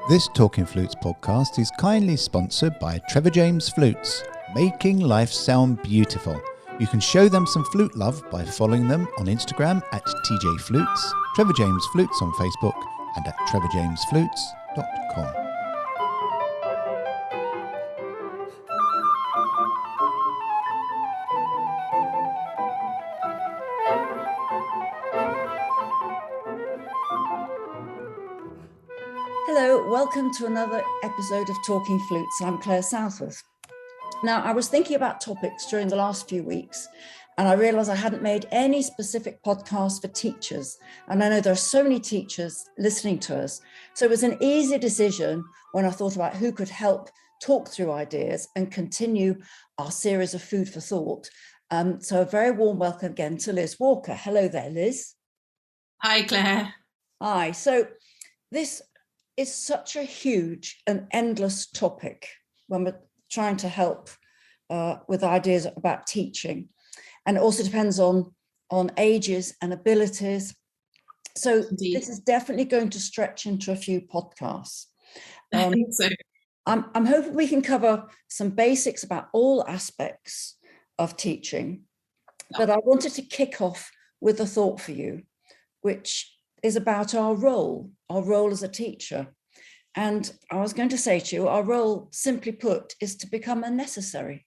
This Talking Flutes podcast is kindly sponsored by Trevor James Flutes, making life sound beautiful. You can show them some flute love by following them on Instagram at TJ Flutes, Trevor James Flutes on Facebook, and at trevorjamesflutes.com. Hello, welcome to another episode of Talking Flutes. I'm Clare Southworth. Now, I was thinking about topics during the last few weeks, and I realized I hadn't made any specific podcasts for teachers. And I know there are so many teachers listening to us. So it was an easy decision when I thought about who could help talk through ideas and continue our series of food for thought. So a very warm welcome again to Liz Walker. Hello there, Liz. Hi, Claire. Hi. So this is such a huge and endless topic when we're trying to help with ideas about teaching. And it also depends on ages and abilities. So Indeed. This is definitely going to stretch into a few podcasts. I think so. I'm hoping we can cover some basics about all aspects of teaching. But I wanted to kick off with a thought for you, which is about our role as a teacher. And I was going to say to you, our role, simply put, is to become unnecessary.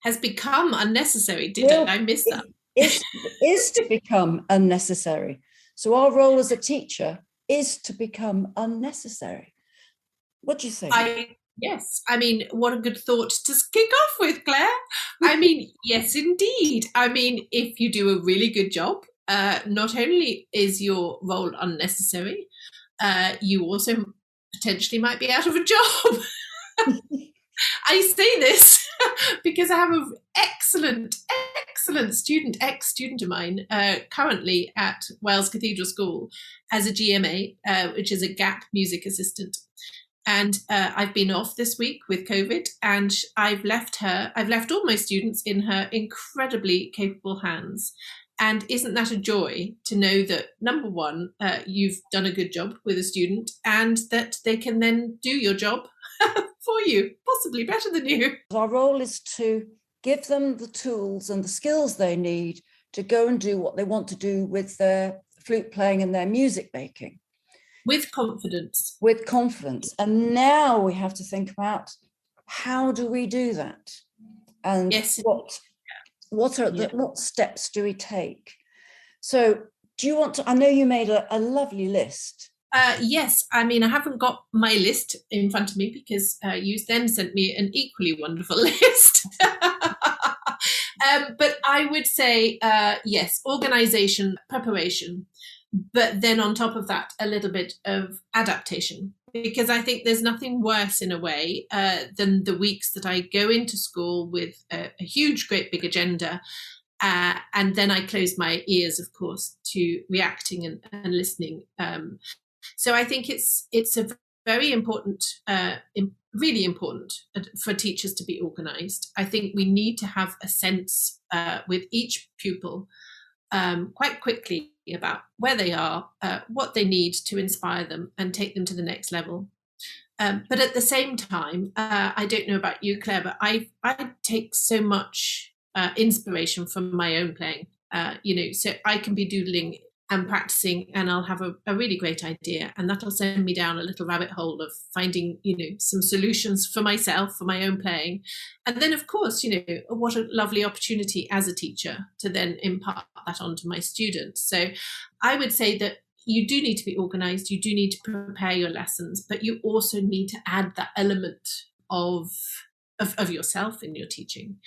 Has become unnecessary. Did I miss that? Is to become unnecessary. So our role as a teacher is to become unnecessary. What do you think? Yes. I mean, what a good thought to kick off with, Claire. I mean, yes, indeed. I mean, if you do a really good job, not only is your role unnecessary, you also potentially might be out of a job. I say this because I have an excellent ex-student of mine currently at Wales Cathedral School as a GMA, which is a gap music assistant. And I've been off this week with COVID, and I've left all my students in her incredibly capable hands. And isn't that a joy to know that, number one, you've done a good job with a student and that they can then do your job for you, possibly better than you. Our role is to give them the tools and the skills they need to go and do what they want to do with their flute playing and their music making. With confidence. With confidence. And now we have to think about, how do we do that? And yes. What steps do we take? So do you want to, I know you made a lovely list. Yes, I mean, I haven't got my list in front of me because you then sent me an equally wonderful list. But I would say, yes, organisation, preparation, but then on top of that, a little bit of adaptation. Because I think there's nothing worse in a way than the weeks that I go into school with a huge, great big agenda. And then I close my ears, of course, to reacting and listening. So I think it's a very important, really important for teachers to be organised. I think we need to have a sense with each pupil quite quickly about where they are, what they need to inspire them and take them to the next level. But at the same time, I don't know about you, Claire, but I take so much inspiration from my own playing, so I can be doodling and practicing and I'll have a really great idea, and that'll send me down a little rabbit hole of finding, some solutions for myself, for my own playing. And then, of course, what a lovely opportunity as a teacher to then impart that onto my students. So I would say that you do need to be organised, you do need to prepare your lessons, but you also need to add that element of yourself in your teaching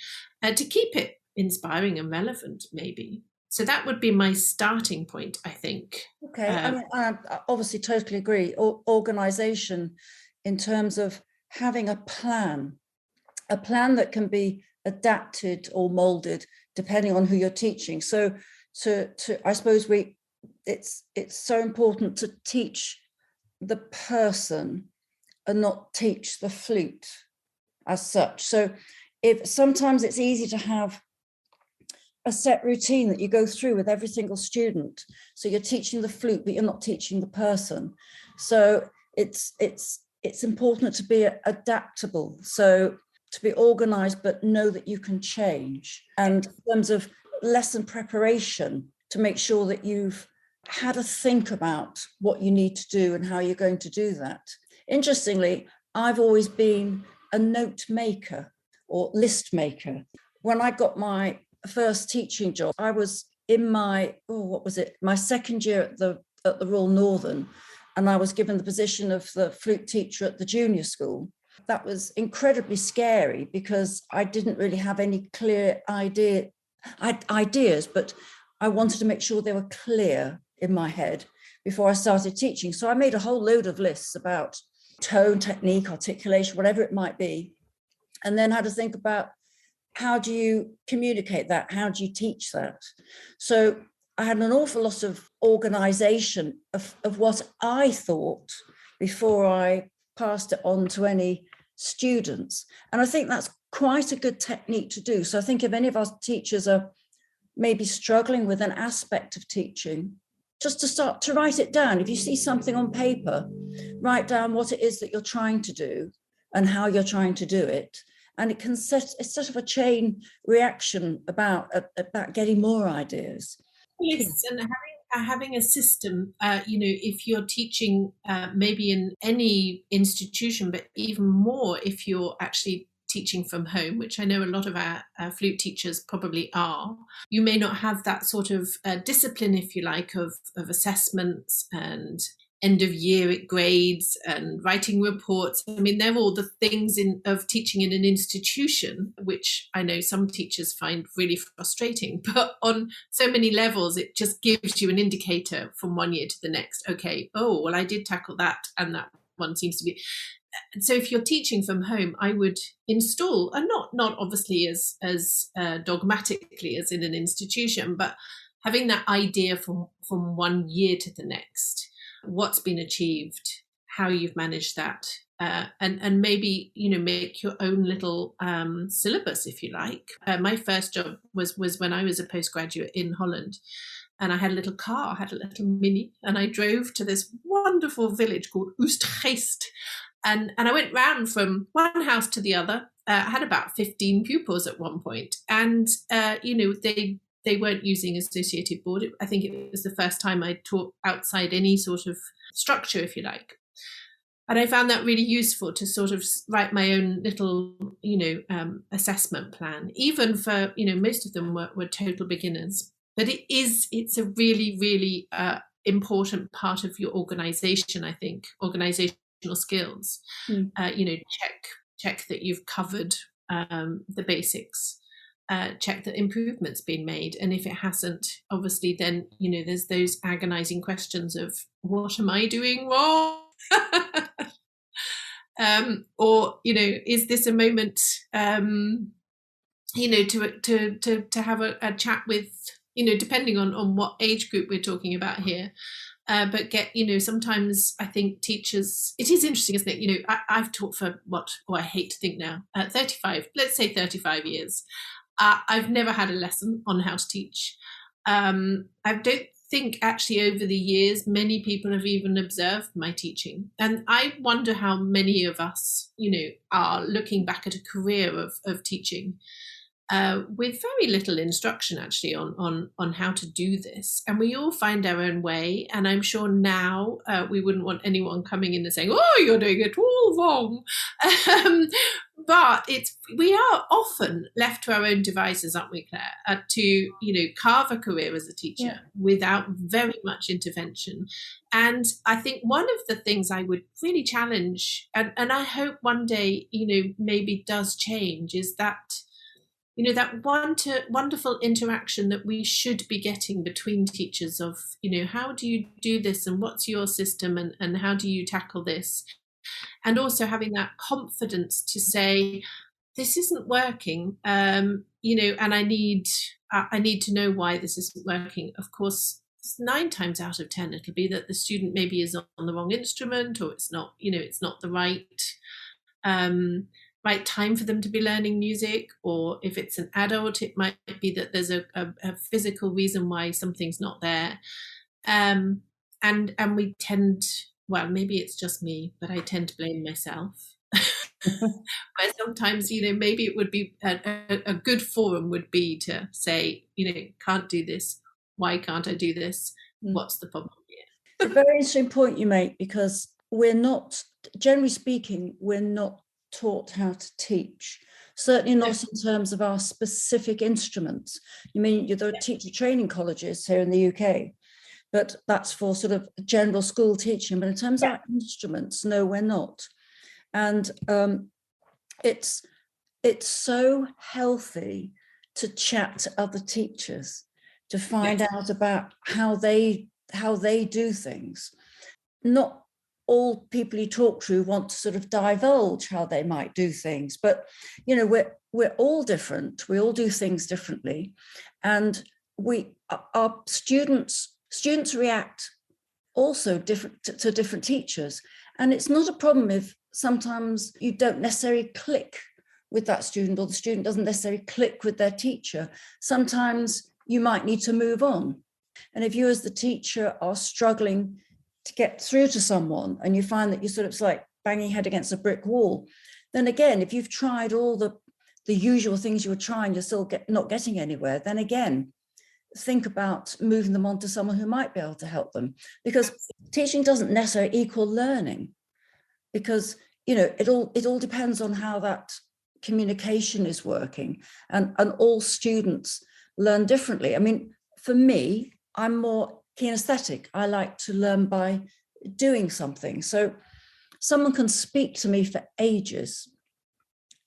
to keep it inspiring and relevant, maybe. So that would be my starting point, I think. Okay, I obviously totally agree. Organisation in terms of having a plan that can be adapted or moulded depending on who you're teaching. So I suppose it's so important to teach the person and not teach the flute as such. So if sometimes it's easy to have a set routine that you go through with every single student. So you're teaching the flute, but you're not teaching the person. So it's important to be adaptable. So to be organized, but know that you can change. And in terms of lesson preparation, to make sure that you've had a think about what you need to do and how you're going to do that. Interestingly, I've always been a note maker or list maker. When I got my first teaching job, I was in my second year at the Royal Northern, and I was given the position of the flute teacher at the junior school. That was incredibly scary because I didn't really have any clear ideas, but I wanted to make sure they were clear in my head before I started teaching. So I made a whole load of lists about tone, technique, articulation, whatever it might be, and then had to think about how do you communicate that? How do you teach that? So I had an awful lot of organization of what I thought before I passed it on to any students. And I think that's quite a good technique to do. So I think if any of our teachers are maybe struggling with an aspect of teaching, just to start to write it down. If you see something on paper, write down what it is that you're trying to do and how you're trying to do it. And it can it's sort of a chain reaction about getting more ideas. Yes, and having a system, if you're teaching maybe in any institution, but even more if you're actually teaching from home, which I know a lot of our flute teachers probably are, you may not have that sort of discipline, if you like, of assessments and end of year grades and writing reports. I mean, they're all the things of teaching in an institution, which I know some teachers find really frustrating, but on so many levels, it just gives you an indicator from one year to the next. Okay, oh, well, I did tackle that, and that one seems to be. So if you're teaching from home, I would install, and not obviously as dogmatically as in an institution, but having that idea from one year to the next, what's been achieved, how you've managed that, and maybe make your own little syllabus, if you like. My first job was when I was a postgraduate in Holland, and I had a little car, I had a little Mini, and I drove to this wonderful village called Oostgeest, and I went round from one house to the other. I had about 15 pupils at one point, and they weren't using Associated Board. I think it was the first time I taught outside any sort of structure, if you like. And I found that really useful to sort of write my own little, assessment plan, even for, most of them were total beginners. But it's a really, really important part of your organization, I think, organizational skills. Check that you've covered the basics. Check that improvement's been made, and if it hasn't, obviously then there's those agonizing questions of what am I doing wrong, or is this a moment to have a chat with, depending on what age group we're talking about here, but get sometimes I think teachers, it is interesting, isn't it? I've taught for I hate to think now, 35 years. I've never had a lesson on how to teach. I don't think actually over the years many people have even observed my teaching, and I wonder how many of us are looking back at a career of teaching with very little instruction actually on how to do this, and we all find our own way. And I'm sure now we wouldn't want anyone coming in and saying, oh, you're doing it all wrong. But we are often left to our own devices, aren't we, Claire, to carve a career as a teacher without very much intervention. And I think one of the things I would really challenge, and I hope one day maybe does change, is that that wonderful interaction that we should be getting between teachers of how do you do this, and what's your system, and how do you tackle this. And also having that confidence to say, this isn't working, and I need to know why this isn't working. Of course, 9 times out of 10, it'll be that the student maybe is on the wrong instrument, or it's not the right time for them to be learning music. Or if it's an adult, it might be that there's a physical reason why something's not there. And we tend well, maybe it's just me, but I tend to blame myself. Where sometimes, maybe it would be a good forum would be to say, can't do this. Why can't I do this? What's the problem here? It's a very interesting point you make, because we're not, generally speaking, we're not taught how to teach. Certainly not in terms of our specific instruments. You mean there are teacher training colleges here in the UK, but that's for sort of general school teaching. But in terms of our instruments, no, we're not. And it's so healthy to chat to other teachers, to find out about how they do things. Not all people you talk to want to sort of divulge how they might do things, but we're all different. We all do things differently, and our students react also different to different teachers. And it's not a problem if sometimes you don't necessarily click with that student, or the student doesn't necessarily click with their teacher. Sometimes you might need to move on. And if you as the teacher are struggling to get through to someone, and you find that you're it's like banging head against a brick wall, then again, if you've tried all the usual things you were trying, you're still not getting anywhere, then again, think about moving them on to someone who might be able to help them. Because teaching doesn't necessarily equal learning, because it all depends on how that communication is working, and all students learn differently. I mean, for me, I'm more kinesthetic. I like to learn by doing something. So someone can speak to me for ages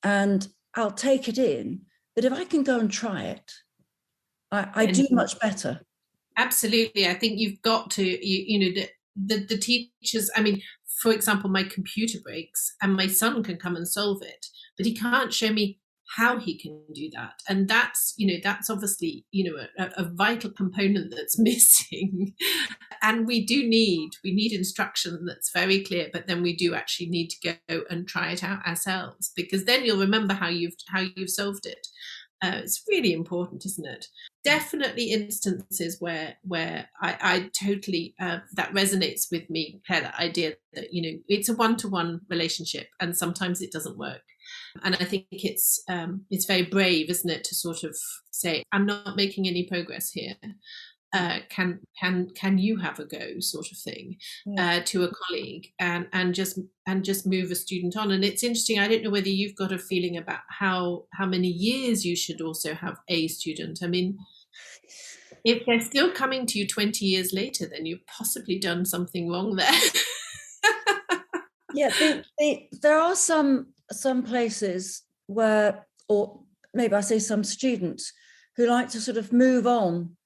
and I'll take it in, but if I can go and try it, I do much better. Absolutely. I think you've got to, the teachers, I mean, for example, my computer breaks and my son can come and solve it, but he can't show me how he can do that. And that's obviously, a vital component that's missing. And we need instruction that's very clear, but then we do actually need to go and try it out ourselves, because then you'll remember how you've solved it. It's really important, isn't it? Definitely instances where I totally that resonates with me, Claire, that idea that it's a one-to-one relationship and sometimes it doesn't work. And I think it's very brave, isn't it, to sort of say, I'm not making any progress here. Can you have a go, sort of thing, to a colleague, and just move a student on. And it's interesting, I don't know whether you've got a feeling about how many years you should also have a student. I mean, if they're still coming to you 20 years later, then you've possibly done something wrong there. Yeah, there are some places where, or maybe I say some students who like to sort of move on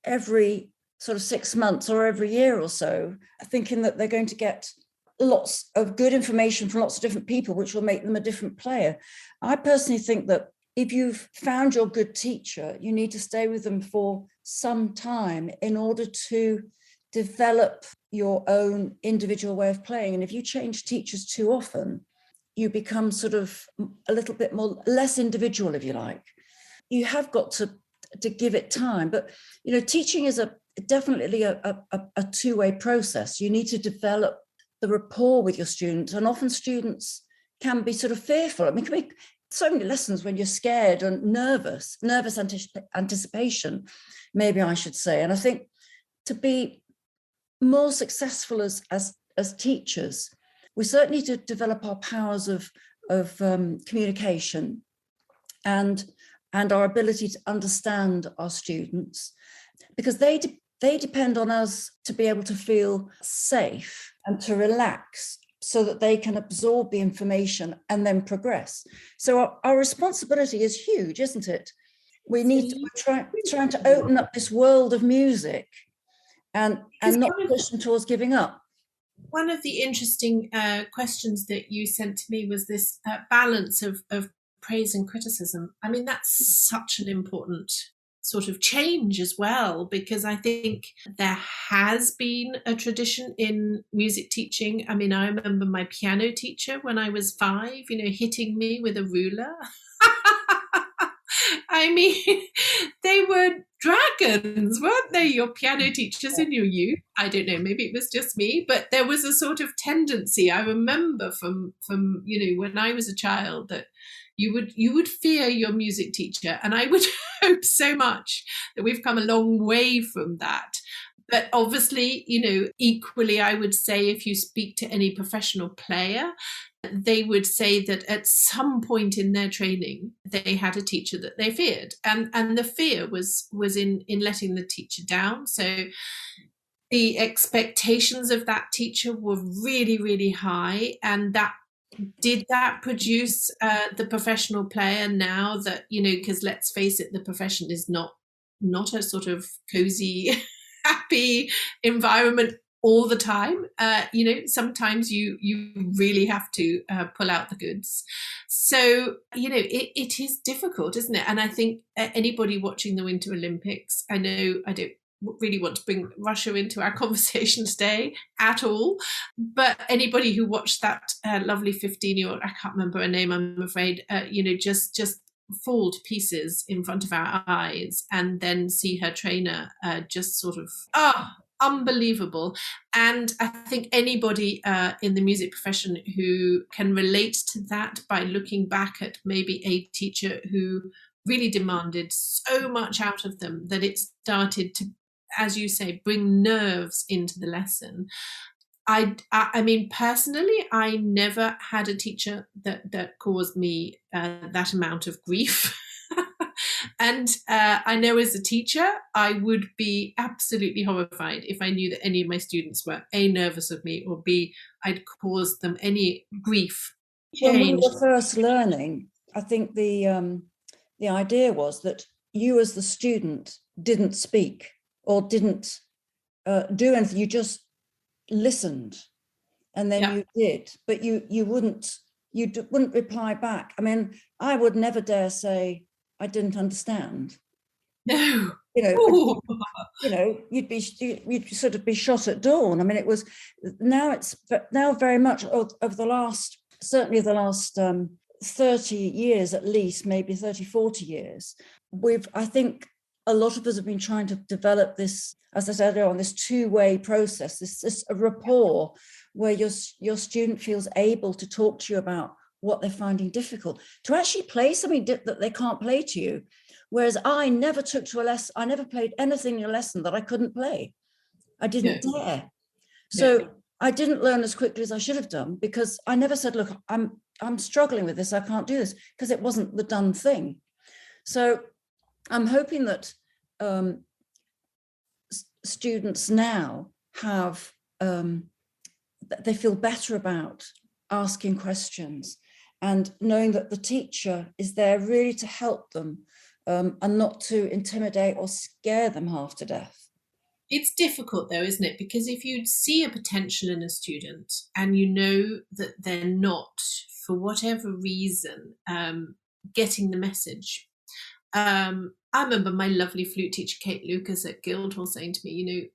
every sort of 6 months or every year or so, thinking that they're going to get lots of good information from lots of different people, which will make them a different player. I personally think that if you've found your good teacher, you need to stay with them for some time in order to develop your own individual way of playing. And if you change teachers too often, you become sort of a little bit less individual, if you like. You have got to give it time. But teaching is definitely a two-way process. You need to develop the rapport with your students, and often students can be sort of fearful. I mean, it can be so many lessons when you're scared and nervous anticipation, maybe I should say. And I think to be more successful as teachers, we certainly need to develop our powers of communication and our ability to understand our students, because they depend on us to be able to feel safe and to relax so that they can absorb the information and then progress. So our responsibility is huge, isn't it? We're trying to open up this world of music and not push them towards giving up. One of the interesting questions that you sent to me was this balance of praise and criticism. I mean, that's such an important sort of change as well, because I think there has been a tradition in music teaching. I mean, I remember my piano teacher when I was 5, hitting me with a ruler. I mean, they were dragons, weren't they? Your piano teachers in your youth. I don't know, maybe it was just me, but there was a sort of tendency, I remember from when I was a child, that you would fear your music teacher. And I would hope so much that we've come a long way from that. But obviously, equally, I would say if you speak to any professional player, they would say that at some point in their training, they had a teacher that they feared. And the fear was in letting the teacher down. So the expectations of that teacher were really, really high. And did that produce the professional player now that, because let's face it, the profession is not a sort of cozy, happy environment all the time. Sometimes you really have to pull out the goods. So, it is difficult, isn't it? And I think anybody watching the Winter Olympics, I know I don't really want to bring Russia into our conversation today at all, but anybody who watched that lovely 15-year-old, I can't remember her name, I'm afraid, just fall to pieces in front of our eyes, and then see her trainer just sort of unbelievable. And I think anybody in the music profession who can relate to that by looking back at maybe a teacher who really demanded so much out of them that it started to, as you say, bring nerves into the lesson. I mean, personally, I never had a teacher that caused me that amount of grief. And I know as a teacher, I would be absolutely horrified if I knew that any of my students were A, nervous of me, or B, I'd caused them any grief. When we were first learning, I think the idea was that you as the student didn't speak or didn't do anything. You just listened, and then you did, but you wouldn't reply back. I mean, I would never dare say I didn't understand. No. You'd sort of be shot at dawn. I mean, it's now very much of the last, certainly the last 30 years at least, maybe 30, 40 years. I think a lot of us have been trying to develop this, as I said earlier, on this two-way process, this a rapport where your student feels able to talk to you about what they're finding difficult, to actually play something that they can't play to you. Whereas I never took to a lesson, I never played anything in a lesson that I couldn't play. I didn't dare. So I didn't learn as quickly as I should have done, because I never said, look, I'm struggling with this, I can't do this, because it wasn't the done thing. So I'm hoping that students now have, they feel better about asking questions and knowing that the teacher is there really to help them and not to intimidate or scare them half to death. It's difficult though, isn't it? Because if you see a potential in a student and you know that they're not, for whatever reason, getting the message. I remember my lovely flute teacher, Kate Lucas at Guildhall, saying to me,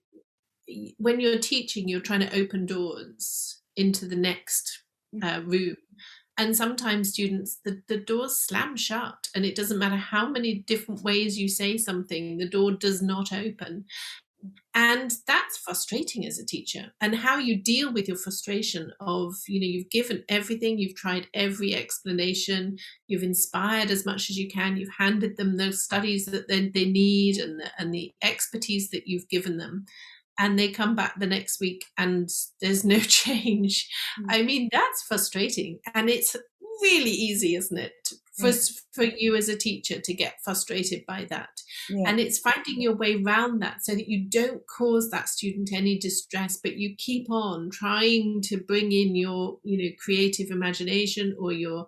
when you're teaching, you're trying to open doors into the next room. And sometimes students, the doors slam shut, and it doesn't matter how many different ways you say something, the door does not open. And that's frustrating as a teacher. And how you deal with your frustration of, you've given everything, you've tried every explanation, you've inspired as much as you can, you've handed them those studies that they need and the expertise that you've given them. And they come back the next week and there's no change. I mean, that's frustrating. And it's really easy, isn't it, for you as a teacher to get frustrated by that. And it's finding your way around that so that you don't cause that student any distress, but you keep on trying to bring in your, creative imagination, or your,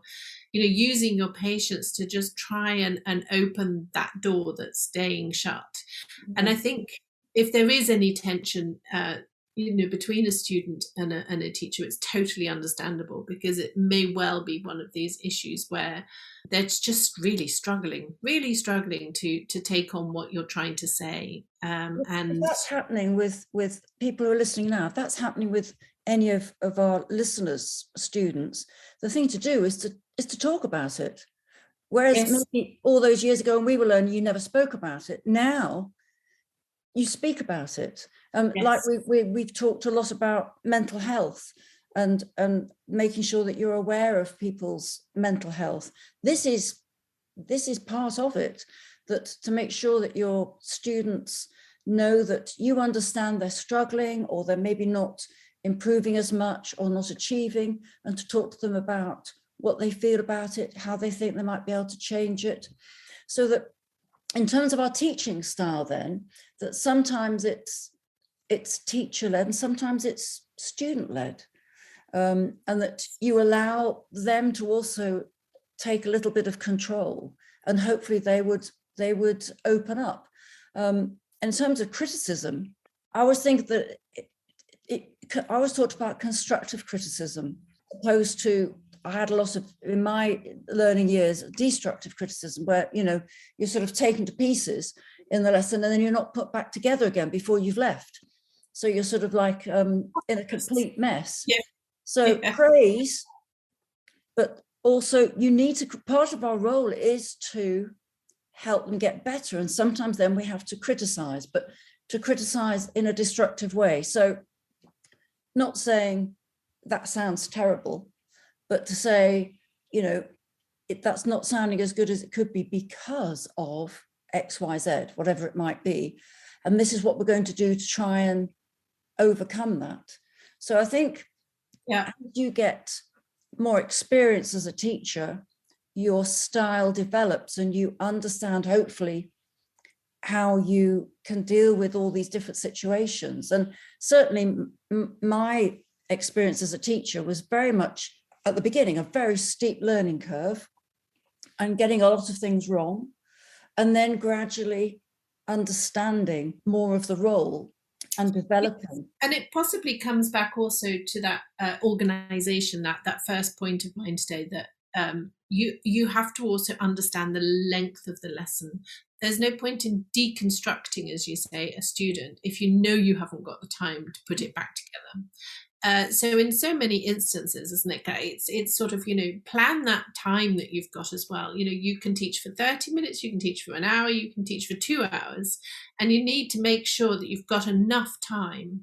using your patience to just try and open that door that's staying shut. And I think if there is any tension, between a student and a teacher, it's totally understandable, because it may well be one of these issues where they're just really struggling to take on what you're trying to say. And if that's happening with people who are listening now, if that's happening with any of our listeners' students, the thing to do is to talk about it. Whereas Yes. maybe all those years ago when we were learning, you never spoke about it. Now you speak about it. Like Yes. we've talked a lot about mental health and making sure that you're aware of people's mental health. This is part of it, that to make sure that your students know that you understand they're struggling, or they're maybe not improving as much or not achieving, and to talk to them about what they feel about it, how they think they might be able to change it. So that in terms of our teaching style, then, that sometimes it's teacher-led and sometimes it's student-led, and that you allow them to also take a little bit of control, and hopefully they would open up. In terms of criticism, I always think that I always talked about constructive criticism, opposed to, I had a lot of, in my learning years, destructive criticism, where, you know, you're sort of taken to pieces in the lesson and then you're not put back together again before you've left. So you're sort of like in a complete mess. Yeah. So praise, but also you need to, part of our role is to help them get better. And sometimes then we have to criticize, but to criticize in a destructive way. So not saying that sounds terrible, but to say, you know, that's not sounding as good as it could be because of X, Y, Z, whatever it might be. And this is what we're going to do to try and overcome that. So I think as you get more experience as a teacher, your style develops and you understand, hopefully, how you can deal with all these different situations. And certainly my experience as a teacher was very much at the beginning a very steep learning curve and getting a lot of things wrong, and then gradually understanding more of the role and developing. And it possibly comes back also to that organization, that first point of mine today, that you have to also understand the length of the lesson. There's no point in deconstructing, as you say, a student if you know you haven't got the time to put it back together. So in so many instances, isn't it, it's sort of, you know, plan that time that you've got as well. You know, you can teach for 30 minutes, you can teach for an hour, you can teach for 2 hours, and you need to make sure that you've got enough time.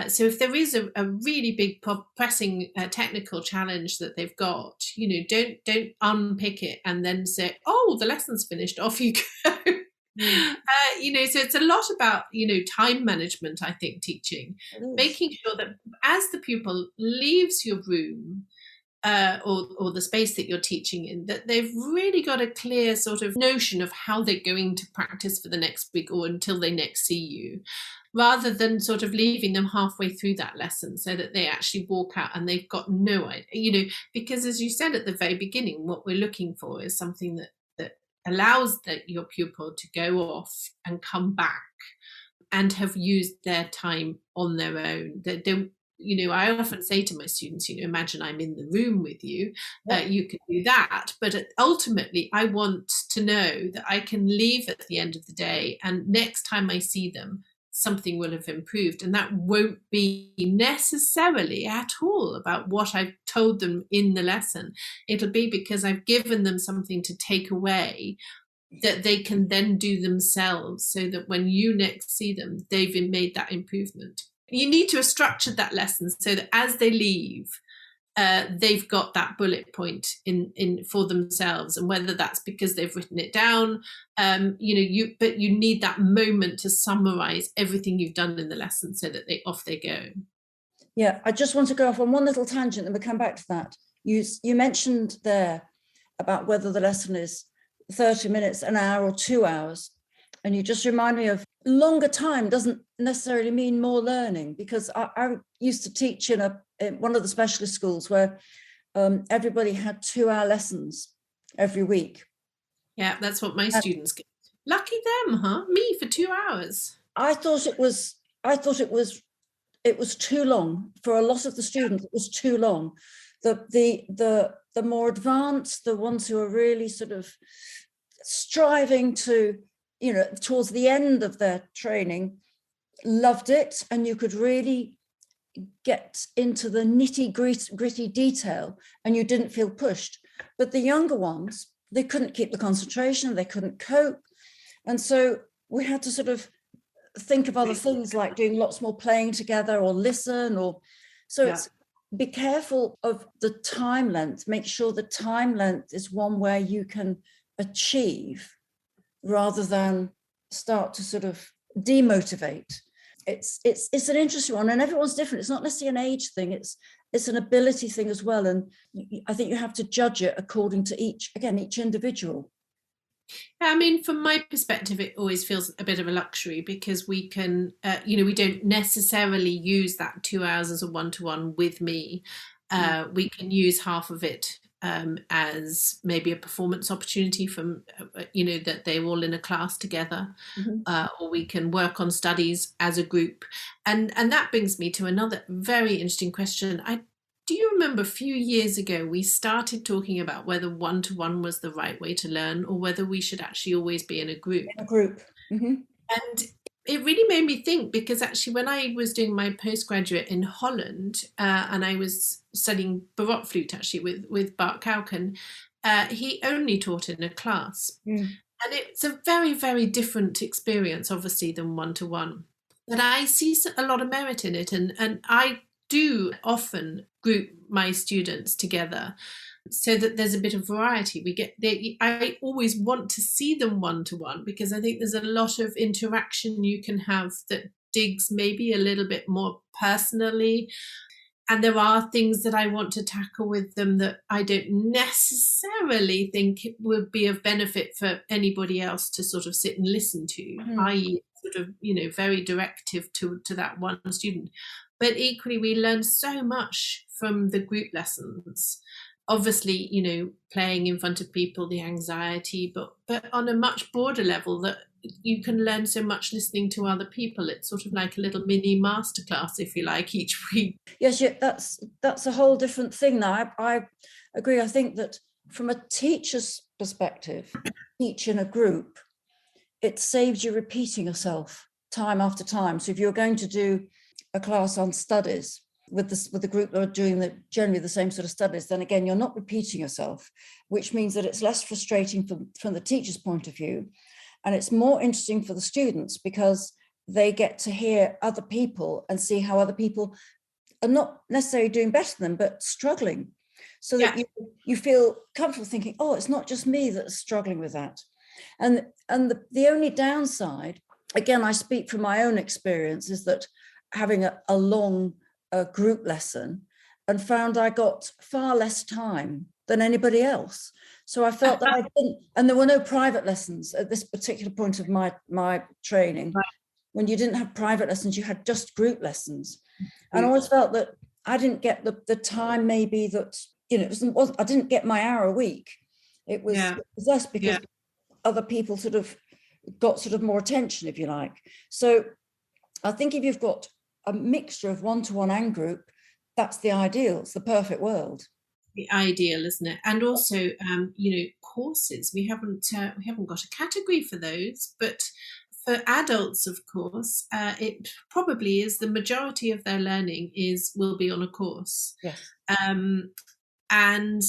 So if there is a really big pressing technical challenge that they've got, you know, don't unpick it and then say, oh, the lesson's finished, off you go. You know, so it's a lot about, you know, time management, I think, teaching, making sure that as the pupil leaves your room or the space that you're teaching in, that they've really got a clear sort of notion of how they're going to practice for the next week or until they next see you, rather than sort of leaving them halfway through that lesson so that they actually walk out and they've got no idea, you know, because as you said at the very beginning, what we're looking for is something that allows your pupil to go off and come back and have used their time on their own. They don't, you know, I often say to my students, you know, imagine I'm in the room with you, you can do that. But ultimately, I want to know that I can leave at the end of the day and next time I see them, something will have improved. And that won't be necessarily at all about what I've told them in the lesson. It'll be because I've given them something to take away that they can then do themselves, so that when you next see them, they've made that improvement. You need to have structured that lesson so that as they leave, they've got that bullet point in for themselves, and whether that's because they've written it down, you know, but you need that moment to summarize everything you've done in the lesson so that off they go. Yeah, I just want to go off on one little tangent and we'll come back to that. You mentioned there about whether the lesson is 30 minutes, an hour or 2 hours. And you just remind me of longer time doesn't necessarily mean more learning, because I used to teach in one of the specialist schools where everybody had 2-hour lessons every week. Yeah, that's what my students get. Lucky them, huh? Me for 2 hours. I thought it was too long for a lot of the students. It was too long. The more advanced, the ones who are really sort of striving to, you know, towards the end of their training, loved it, and you could really get into the nitty gritty detail and you didn't feel pushed. But the younger ones they couldn't keep the concentration, they couldn't cope. And so we had to sort of think of other things like doing lots more playing together or listen, or so it's be careful of the time length. Make sure the time length is one where you can achieve rather than start to sort of demotivate. It's an interesting one, and everyone's different. It's not necessarily an age thing, it's an ability thing as well. And I think you have to judge it according to each individual. I mean, from my perspective, it always feels a bit of a luxury because we can, we don't necessarily use that 2 hours as a one-to-one with me. We can use half of it as maybe a performance opportunity from, that they're all in a class together, or we can work on studies as a group. And that brings me to another very interesting question. Do you remember a few years ago, we started talking about whether one-to-one was the right way to learn or whether we should actually always be in a group? Mm-hmm. And it really made me think, because actually when I was doing my postgraduate in Holland, and I was studying Baroque flute actually with Bart Kauken, he only taught in a class. And it's a very, very different experience, obviously, than one-to-one. But I see a lot of merit in it. And I do often group my students together so that there's a bit of variety. I always want to see them one-to-one because I think there's a lot of interaction you can have that digs maybe a little bit more personally. And there are things that I want to tackle with them that I don't necessarily think it would be of benefit for anybody else to sort of sit and listen to, i.e. sort of, very directive to that one student. But equally, we learn so much from the group lessons. Obviously, playing in front of people, the anxiety, but on a much broader level, that you can learn so much listening to other people. It's sort of like a little mini masterclass, if you like, each week. Yes, that's a whole different thing now. I agree. I think that from a teacher's perspective, teach in a group, it saves you repeating yourself time after time. So if you're going to do a class on studies with the group that are doing generally the same sort of studies, then again, you're not repeating yourself, which means that it's less frustrating from the teacher's point of view. And it's more interesting for the students because they get to hear other people and see how other people are not necessarily doing better than them, but struggling. So that you feel comfortable thinking, oh, it's not just me that's struggling with that. And the only downside, again, I speak from my own experience, is that having a long group lesson and found I got far less time than anybody else. So I felt that I didn't, and there were no private lessons at this particular point of my training. Right. When you didn't have private lessons, you had just group lessons. And I always felt that I didn't get the time, maybe that, I didn't get my hour a week. It was less because other people sort of got more attention, if you like. So I think if you've got a mixture of one-to-one and group, that's the ideal. It's the perfect world. The ideal, isn't it? And also, courses. We haven't got a category for those, but for adults, of course, it probably is the majority of their learning will be on a course. Yes. And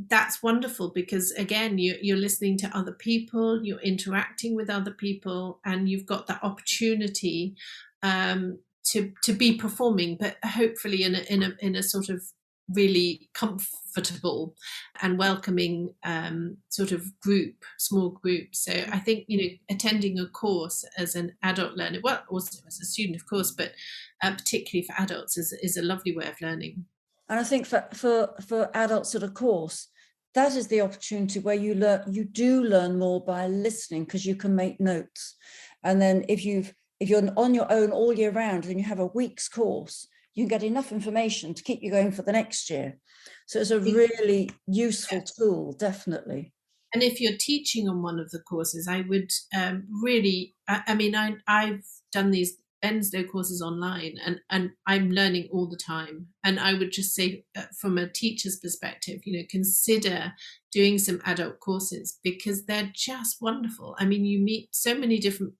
that's wonderful because, again, you're listening to other people, you're interacting with other people, and you've got that opportunity to be performing, but hopefully in a sort of really comfortable and welcoming sort of small group. So I think, attending a course as an adult learner, well, also as a student, of course, but particularly for adults is a lovely way of learning. And I think for adults at a course, that is the opportunity where you do learn more by listening, because you can make notes. And then if you're on your own all year round and you have a week's course, you can get enough information to keep you going for the next year. So it's a really useful tool, definitely. And if you're teaching on one of the courses, I would I've done these Benslow courses online and I'm learning all the time. And I would just say from a teacher's perspective, consider doing some adult courses because they're just wonderful. I mean, you meet so many different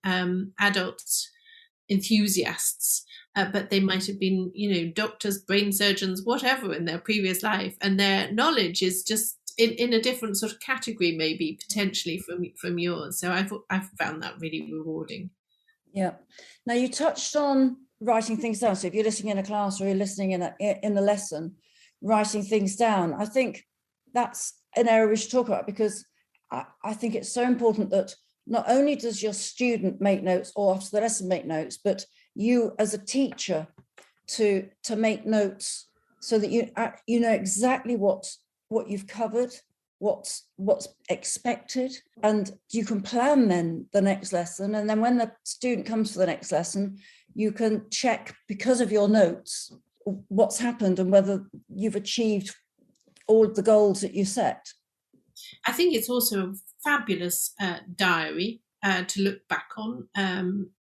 adults enthusiasts, but they might have been, doctors, brain surgeons, whatever in their previous life. And their knowledge is just in a different sort of category, maybe potentially from yours. So I've found that really rewarding. Yeah. Now you touched on writing things down. So if you're listening in a class or you're listening in a lesson, writing things down, I think that's an area we should talk about, because I think it's so important that not only does your student make notes or after the lesson make notes, but you as a teacher to make notes so that you know exactly what you've covered, what's expected, and you can plan then the next lesson. And then when the student comes for the next lesson, you can check, because of your notes, what's happened and whether you've achieved all of the goals that you set. I think it's also a fabulous diary to look back on.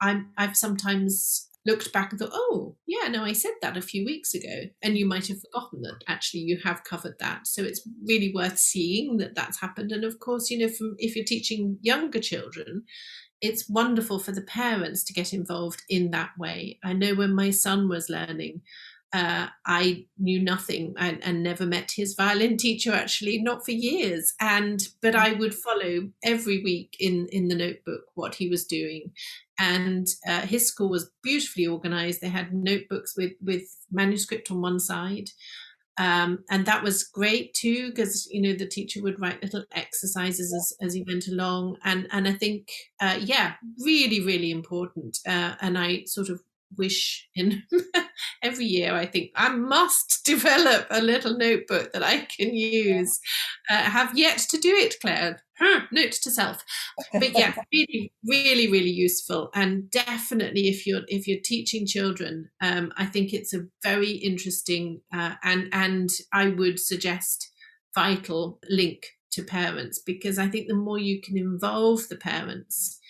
I've sometimes looked back and thought, oh, yeah, no, I said that a few weeks ago. And you might have forgotten that actually you have covered that. So it's really worth seeing that that's happened. And of course, you know, if you're teaching younger children, it's wonderful for the parents to get involved in that way. I know when my son was learning, I knew nothing and never met his violin teacher, actually, not for years. But I would follow every week in the notebook what he was doing. And his school was beautifully organised. They had notebooks with manuscript on one side. And that was great too, because, you know, the teacher would write little exercises as he went along. And I think, really, really important. And I sort of wish in every year, I think I must develop a little notebook that I can use. Have yet to do it, Claire. Note to self. But yeah, really, really, really useful. And definitely if you're teaching children, I think it's a very interesting and I would suggest vital link to parents, because I think the more you can involve the parents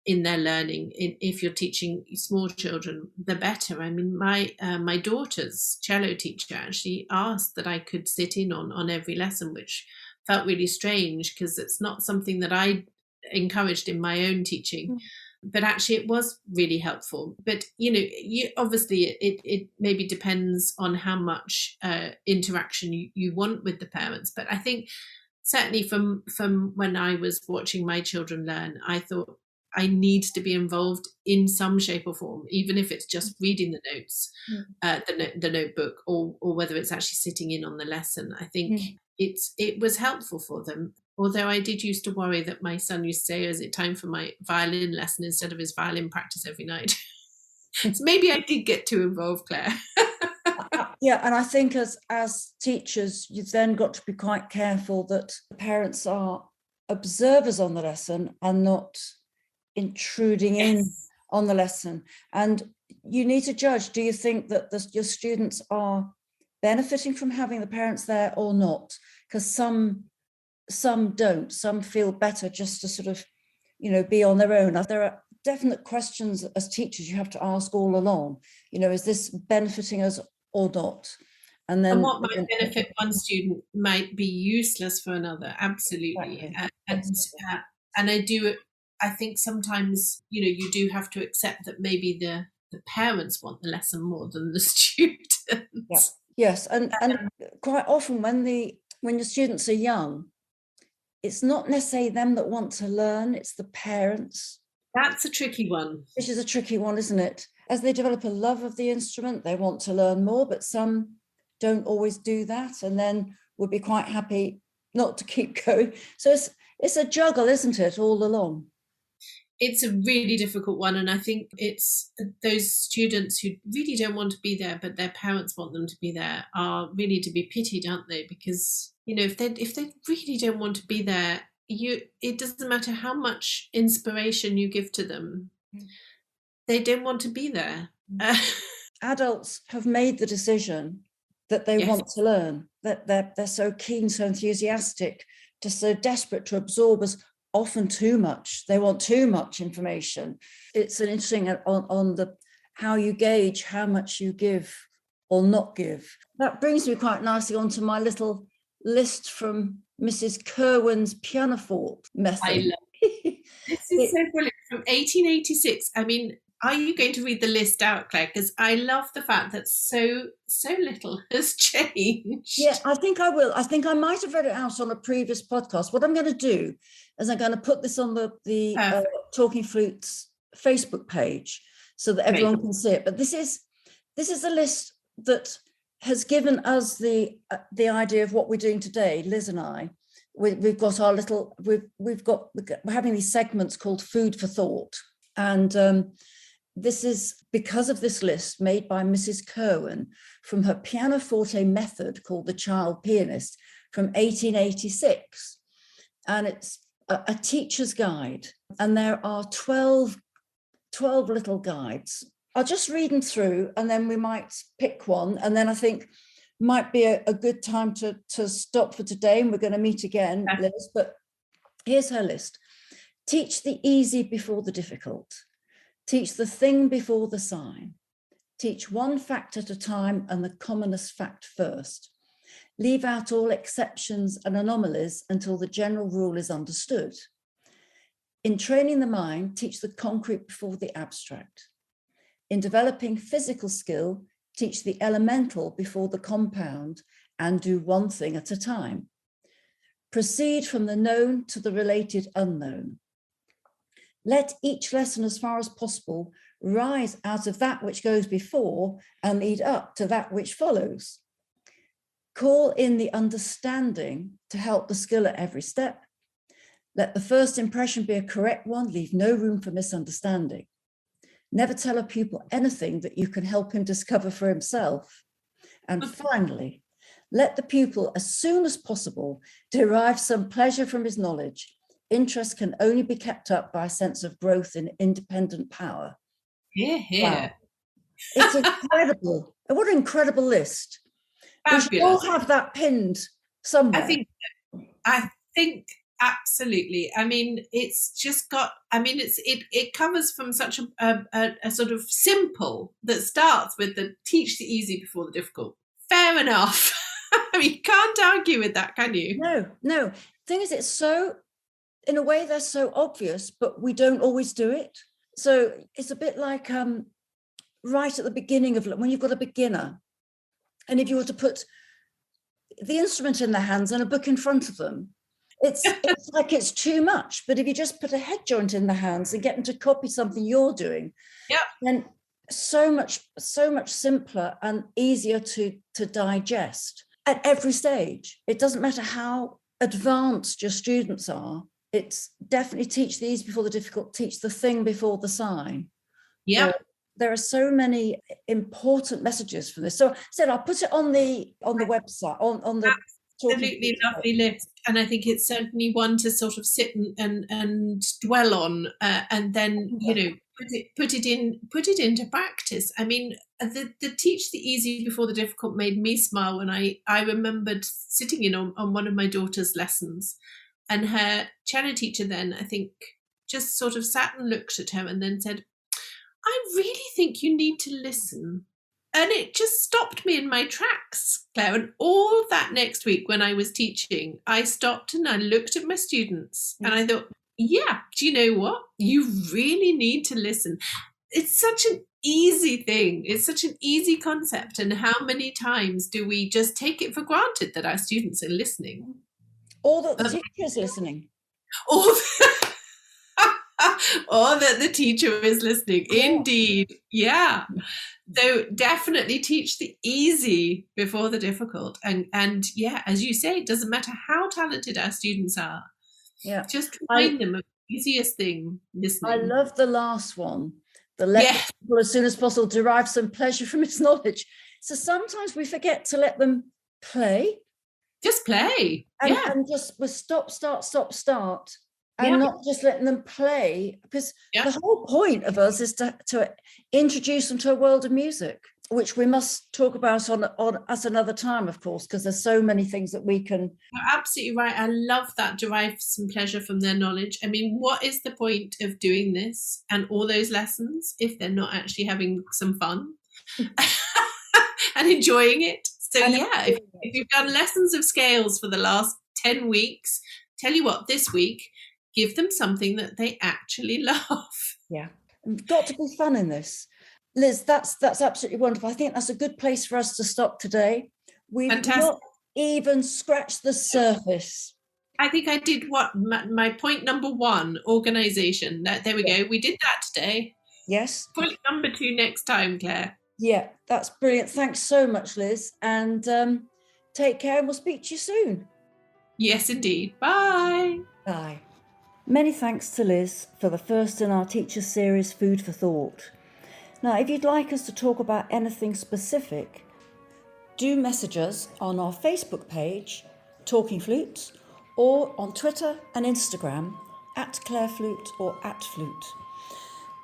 in their learning, if you're teaching small children, the better. I mean, my daughter's cello teacher actually asked that I could sit in on every lesson, which felt really strange because it's not something that I encouraged in my own teaching. But actually it was really helpful. But, you know, obviously it maybe depends on how much interaction you want with the parents. But I think certainly from when I was watching my children learn, I thought I need to be involved in some shape or form, even if it's just reading the notes, the notebook, or whether it's actually sitting in on the lesson. I think it was helpful for them. Although I did used to worry that my son used to say, is it time for my violin lesson instead of his violin practice every night? So maybe I did get too involved, Claire. Yeah, and I think as teachers, you've then got to be quite careful that the parents are observers on the lesson and not intruding in on the lesson. And you need to judge, do you think that your students are benefiting from having the parents there or not? Because some don't, some feel better just to sort of, you know, be on their own. There are definite questions as teachers you have to ask all along, you know, is this benefiting us or not? And then what might benefit one student might be useless for another. Absolutely. Exactly. And I think sometimes, you know, you do have to accept that maybe the parents want the lesson more than the students. Yeah. Yes, and quite often when the students are young, it's not necessarily them that want to learn, it's the parents. That's a tricky one. Which is a tricky one, isn't it? As they develop a love of the instrument, they want to learn more, but some don't always do that, and then would be quite happy not to keep going. So it's a juggle, isn't it, all along? It's a really difficult one, and I think it's those students who really don't want to be there, but their parents want them to be there, are really to be pitied, aren't they? Because, you know, if they really don't want to be there, it doesn't matter how much inspiration you give to them, they don't want to be there. Adults have made the decision that they want to learn, that they're so keen, so enthusiastic, just so desperate to absorb us. Often too much. They want too much information. It's an interesting on the how you gauge how much you give or not give. That brings me quite nicely onto my little list from Mrs. Kerwin's pianoforte method. I love it. This is so brilliant. From 1886. I mean, are you going to read the list out, Claire? Because I love the fact that so little has changed. Yeah, I think I will. I think I might have read it out on a previous podcast. What I'm going to do is I'm going to put this on the Talking Flutes Facebook page so that everyone can see it. But this is a list that has given us the idea of what we're doing today, Liz and I. We've got our little, we're having these segments called Food for Thought. And this is because of this list made by Mrs. Kerwin from her pianoforte method called The Child Pianist from 1886. And it's a teacher's guide. And there are 12 little guides. I'll just read them through and then we might pick one. And then I think might be a good time to stop for today. And we're going to meet again, Liz. But here's her list. Teach the easy before the difficult. Teach the thing before the sign. Teach one fact at a time and the commonest fact first. Leave out all exceptions and anomalies until the general rule is understood. In training the mind, teach the concrete before the abstract. In developing physical skill, teach the elemental before the compound and do one thing at a time. Proceed from the known to the related unknown. Let each lesson, as far as possible, rise out of that which goes before and lead up to that which follows. Call in the understanding to help the skill at every step. Let the first impression be a correct one, leave no room for misunderstanding. Never tell a pupil anything that you can help him discover for himself. And finally, let the pupil, as soon as possible, derive some pleasure from his knowledge. Interest can only be kept up by a sense of growth in independent power. Hear, hear. Wow. It's incredible. What an incredible list. Fabulous. We should all have that pinned somewhere. I think absolutely. I mean, it's just got, I mean, it covers from such a sort of simple that starts with the teach the easy before the difficult. Fair enough. I mean, you can't argue with that, can you? No. Thing is, it's so, in a way, they're so obvious, but we don't always do it. So it's a bit like right at the beginning of when you've got a beginner, and if you were to put the instrument in their hands and a book in front of them, it's like it's too much. But if you just put a head joint in their hands and get them to copy something you're doing, then so much simpler and easier to digest at every stage. It doesn't matter how advanced your students are. It's definitely teach the easy before the difficult, teach the thing before the sign. Yeah. There are so many important messages from this. So I said I'll put it on the website, on the absolutely lovely list. And I think it's certainly one to sort of sit and dwell on and then, put it into practice. I mean, the teach the easy before the difficult made me smile when I remembered sitting in on one of my daughter's lessons. And her cello teacher then, I think, just sort of sat and looked at her and then said, I really think you need to listen. And it just stopped me in my tracks, Claire. And all that next week when I was teaching, I stopped and I looked at my students and I thought, yeah, do you know what? You really need to listen. It's such an easy thing. It's such an easy concept. And how many times do we just take it for granted that our students are listening? Or that the teacher is listening. Or that the teacher is listening. Yeah. Indeed. Yeah. So definitely teach the easy before the difficult. And yeah, as you say, it doesn't matter how talented our students are. Yeah. Just remind them of the easiest thing, listening. I love the last one. Let people as soon as possible derive some pleasure from his knowledge. So sometimes we forget to let them play. Just play. And just stop, start. And not just letting them play, because the whole point of us is to introduce them to a world of music, which we must talk about on at another time, of course, because there's so many things that we can. You're absolutely right. I love that. Derive some pleasure from their knowledge. I mean, what is the point of doing this and all those lessons if they're not actually having some fun and enjoying it? So if you've done lessons of scales for the last 10 weeks, tell you what, this week, give them something that they actually love. Yeah. There's got to be fun in this. Liz, that's absolutely wonderful. I think that's a good place for us to stop today. We've Fantastic. not even scratched the surface. I think I did my point number 1, organisation. There we go. We did that today. Yes. Point number 2 next time, Claire. Yeah, that's brilliant. Thanks so much, Liz. And take care, and we'll speak to you soon. Yes, indeed. Bye. Bye. Many thanks to Liz for the first in our teacher series, Food for Thought. Now, if you'd like us to talk about anything specific, do message us on our Facebook page, Talking Flutes, or on Twitter and Instagram, @Clare Flute or @Flute.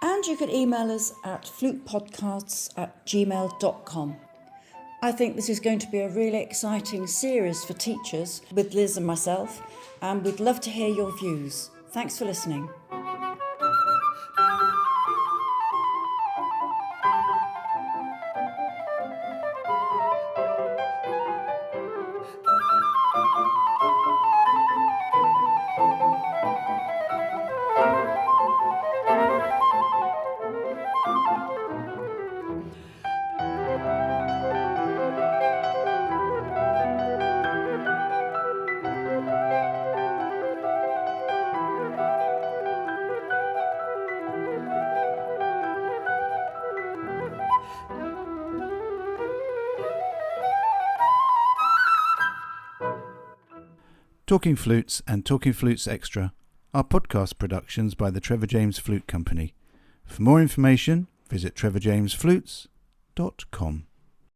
And you could email us at flutepodcasts@gmail.com. I think this is going to be a really exciting series for teachers with Liz and myself, and we'd love to hear your views. Thanks for listening. Talking Flutes and Talking Flutes Extra are podcast productions by the Trevor James Flute Company. For more information, visit trevorjamesflutes.com.